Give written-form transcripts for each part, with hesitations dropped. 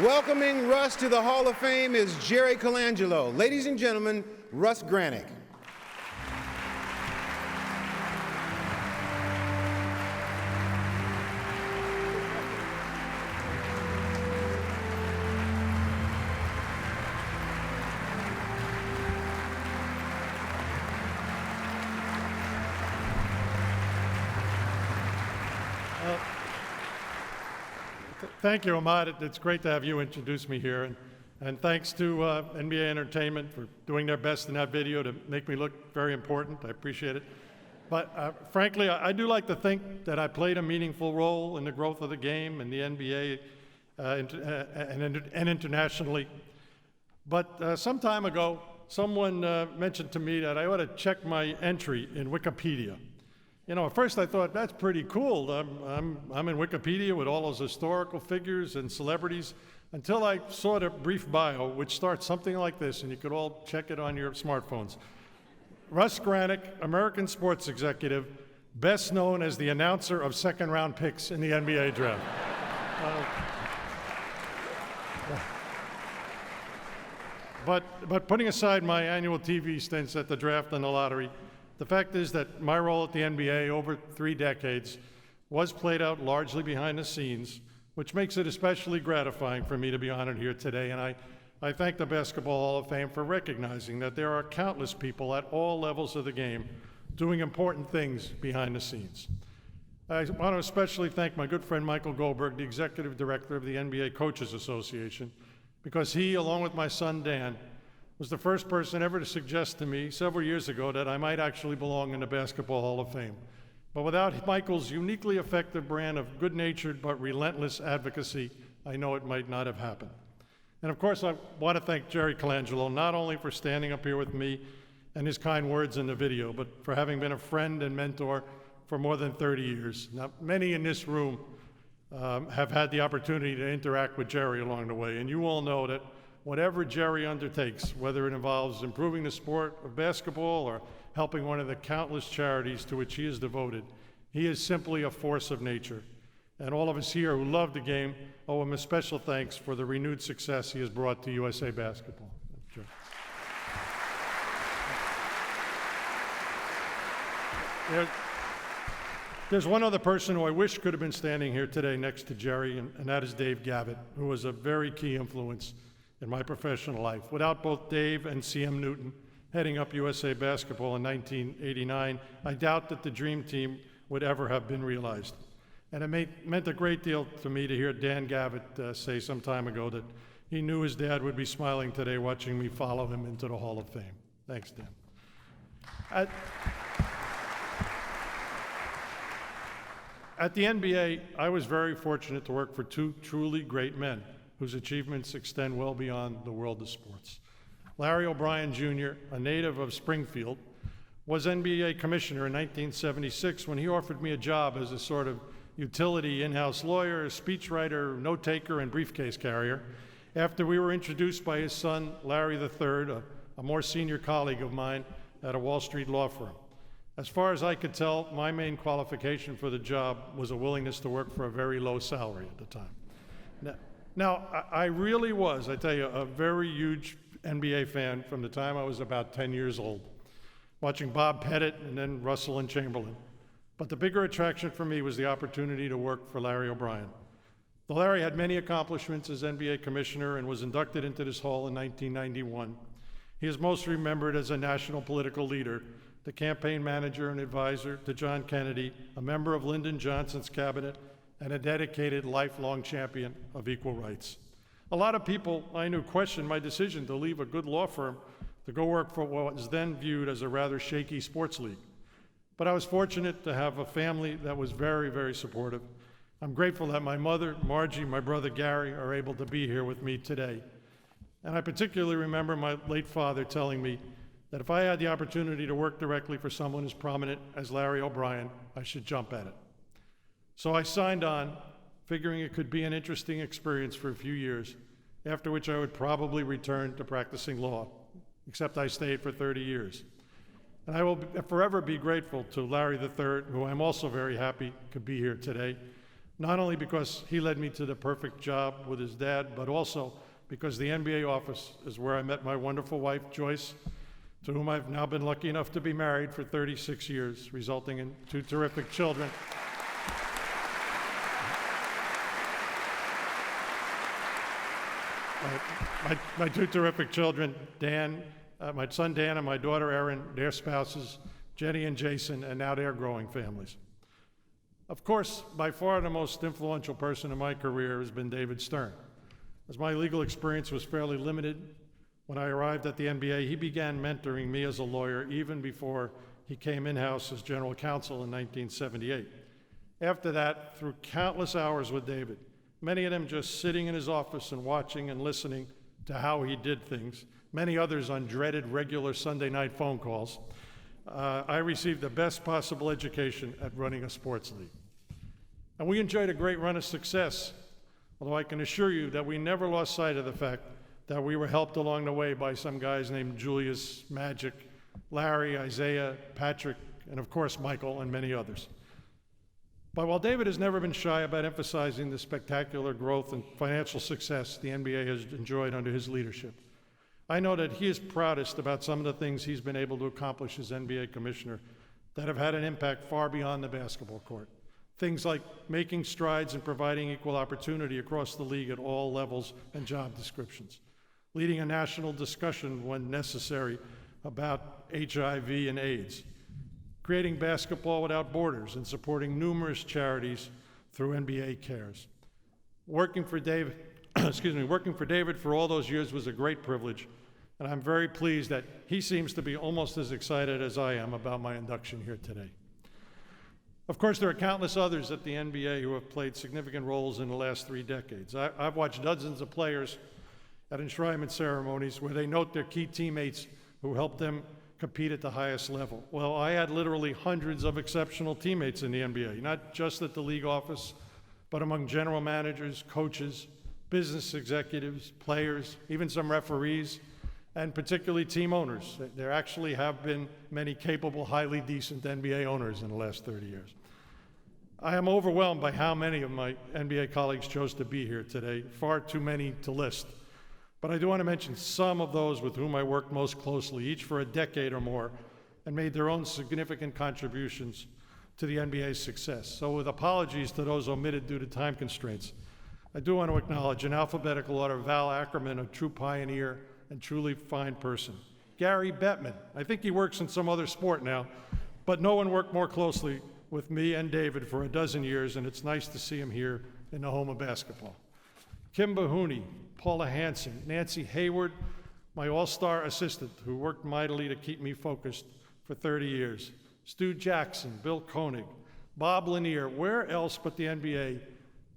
Welcoming Russ to the Hall of Fame is Jerry Colangelo. Ladies and gentlemen, Russ Granik. Thank you, Ahmad. It's great to have you introduce me here. And thanks to NBA Entertainment for doing their best in that video to make me look very important. I appreciate it. But frankly, I do like to think that I played a meaningful role in the growth of the game and the NBA and internationally. But some time ago, someone mentioned to me that I ought to check my entry in Wikipedia. You know, at first I thought, that's pretty cool. I'm in Wikipedia with all those historical figures and celebrities, until I saw the brief bio, which starts something like this, and you could all check it on your smartphones. Russ Granik, American sports executive, best known as the announcer of second-round picks in the NBA draft. But putting aside my annual TV stints at the draft and the lottery, the fact is that my role at the NBA over 3 decades was played out largely behind the scenes, which makes it especially gratifying for me to be honored here today. And I thank the Basketball Hall of Fame for recognizing that there are countless people at all levels of the game doing important things behind the scenes. I want to especially thank my good friend Michael Goldberg, the executive director of the NBA Coaches Association, because he, along with my son Dan, was the first person ever to suggest to me several years ago that I might actually belong in the Basketball Hall of Fame. But without Michael's uniquely effective brand of good-natured but relentless advocacy, I know it might not have happened. And of course, I want to thank Jerry Colangelo, not only for standing up here with me and his kind words in the video, but for having been a friend and mentor for more than 30 years. Now, many in this room have had the opportunity to interact with Jerry along the way, and you all know that whatever Jerry undertakes, whether it involves improving the sport of basketball or helping one of the countless charities to which he is devoted, he is simply a force of nature. And all of us here who love the game owe him a special thanks for the renewed success he has brought to USA Basketball. Sure. There's one other person who I wish could have been standing here today next to Jerry, and that is Dave Gavitt, who was a very key influence in my professional life. Without both Dave and C.M. Newton heading up USA Basketball in 1989, I doubt that the dream team would ever have been realized. And it meant a great deal to me to hear Dan Gavitt say some time ago that he knew his dad would be smiling today watching me follow him into the Hall of Fame. Thanks, Dan. At the NBA, I was very fortunate to work for 2 truly great men whose achievements extend well beyond the world of sports. Larry O'Brien Jr., a native of Springfield, was NBA commissioner in 1976 when he offered me a job as a sort of utility in-house lawyer, speechwriter, note-taker, and briefcase carrier, after we were introduced by his son, Larry III, a more senior colleague of mine at a Wall Street law firm. As far as I could tell, my main qualification for the job was a willingness to work for a very low salary at the time. Now, I really was, I tell you, a very huge NBA fan from the time I was about 10 years old, watching Bob Pettit and then Russell and Chamberlain. But the bigger attraction for me was the opportunity to work for Larry O'Brien. Though Larry had many accomplishments as NBA commissioner and was inducted into this hall in 1991, he is most remembered as a national political leader, the campaign manager and advisor to John Kennedy, a member of Lyndon Johnson's cabinet, and a dedicated lifelong champion of equal rights. A lot of people I knew questioned my decision to leave a good law firm to go work for what was then viewed as a rather shaky sports league. But I was fortunate to have a family that was very, very supportive. I'm grateful that my mother, Margie, my brother Gary are able to be here with me today. And I particularly remember my late father telling me that if I had the opportunity to work directly for someone as prominent as Larry O'Brien, I should jump at it. So I signed on, figuring it could be an interesting experience for a few years, after which I would probably return to practicing law, except I stayed for 30 years. And I will forever be grateful to Larry III, who I'm also very happy could be here today, not only because he led me to the perfect job with his dad, but also because the NBA office is where I met my wonderful wife, Joyce, to whom I've now been lucky enough to be married for 36 years, resulting in 2 terrific children. My 2 terrific children, Dan, my son Dan and my daughter Erin, their spouses, Jenny and Jason, and now their growing families. Of course, by far the most influential person in my career has been David Stern. As my legal experience was fairly limited, when I arrived at the NBA, he began mentoring me as a lawyer even before he came in-house as general counsel in 1978. After that, through countless hours with David, many of them just sitting in his office and watching and listening to how he did things, many others on dreaded regular Sunday night phone calls, I received the best possible education at running a sports league. And we enjoyed a great run of success, although I can assure you that we never lost sight of the fact that we were helped along the way by some guys named Julius, Magic, Larry, Isaiah, Patrick, and of course Michael, and many others. But while David has never been shy about emphasizing the spectacular growth and financial success the NBA has enjoyed under his leadership, I know that he is proudest about some of the things he's been able to accomplish as NBA commissioner that have had an impact far beyond the basketball court. Things like making strides in providing equal opportunity across the league at all levels and job descriptions, leading a national discussion when necessary about HIV and AIDS, creating Basketball Without Borders and supporting numerous charities through NBA Cares. Working for David for all those years was a great privilege, and I'm very pleased that he seems to be almost as excited as I am about my induction here today. Of course, there are countless others at the NBA who have played significant roles in the last 3 decades. I've watched dozens of players at enshrinement ceremonies where they note their key teammates who helped them compete at the highest level. Well, I had literally hundreds of exceptional teammates in the NBA, not just at the league office, but among general managers, coaches, business executives, players, even some referees, and particularly team owners. There actually have been many capable, highly decent NBA owners in the last 30 years. I am overwhelmed by how many of my NBA colleagues chose to be here today, far too many to list. But I do want to mention some of those with whom I worked most closely, each for a decade or more, and made their own significant contributions to the NBA's success. So with apologies to those omitted due to time constraints, I do want to acknowledge in alphabetical order Val Ackerman, a true pioneer and truly fine person. Gary Bettman, I think he works in some other sport now, but no one worked more closely with me and David for a dozen years, and it's nice to see him here in the home of basketball. Kim Bahuni, Paula Hansen, Nancy Hayward, my all-star assistant who worked mightily to keep me focused for 30 years. Stu Jackson, Bill Koenig, Bob Lanier. Where else but the NBA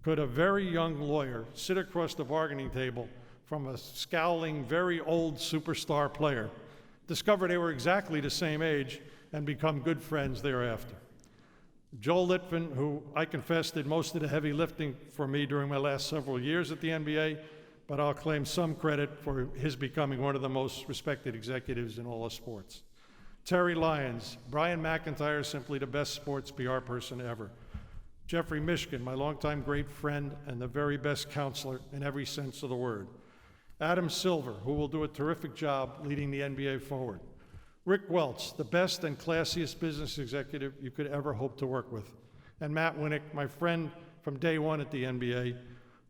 could a very young lawyer sit across the bargaining table from a scowling, very old superstar player, discover they were exactly the same age, and become good friends thereafter? Joel Litvin, who I confess did most of the heavy lifting for me during my last several years at the NBA, but I'll claim some credit for his becoming one of the most respected executives in all of sports. Terry Lyons, Brian McIntyre, simply the best sports PR person ever. Jeffrey Mishkin, my longtime great friend and the very best counselor in every sense of the word. Adam Silver, who will do a terrific job leading the NBA forward. Rick Welts, the best and classiest business executive you could ever hope to work with. And Matt Winnick, my friend from day one at the NBA,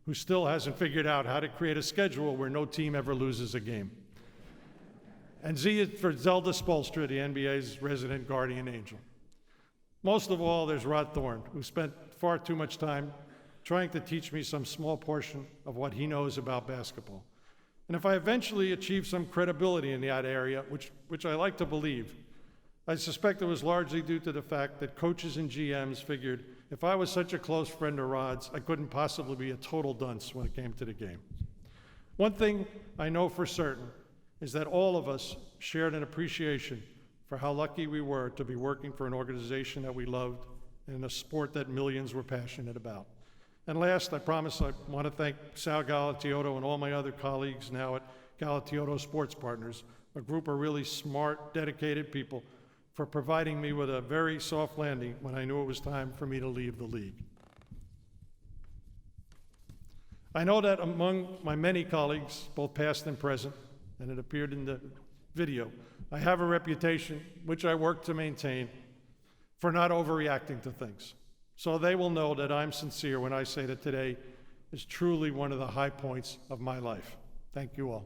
who still hasn't figured out how to create a schedule where no team ever loses a game. And Z for Zelda Spolstra, the NBA's resident guardian angel. Most of all, there's Rod Thorne, who spent far too much time trying to teach me some small portion of what he knows about basketball. And if I eventually achieve some credibility in that area, which I like to believe, I suspect it was largely due to the fact that coaches and GMs figured if I was such a close friend of Rod's, I couldn't possibly be a total dunce when it came to the game. One thing I know for certain is that all of us shared an appreciation for how lucky we were to be working for an organization that we loved and a sport that millions were passionate about. And last, I promise I want to thank Sal Galatioto and all my other colleagues now at Galatioto Sports Partners, a group of really smart, dedicated people, for providing me with a very soft landing when I knew it was time for me to leave the league. I know that among my many colleagues, both past and present, and it appeared in the video, I have a reputation, which I work to maintain, for not overreacting to things. So they will know that I'm sincere when I say that today is truly one of the high points of my life. Thank you all.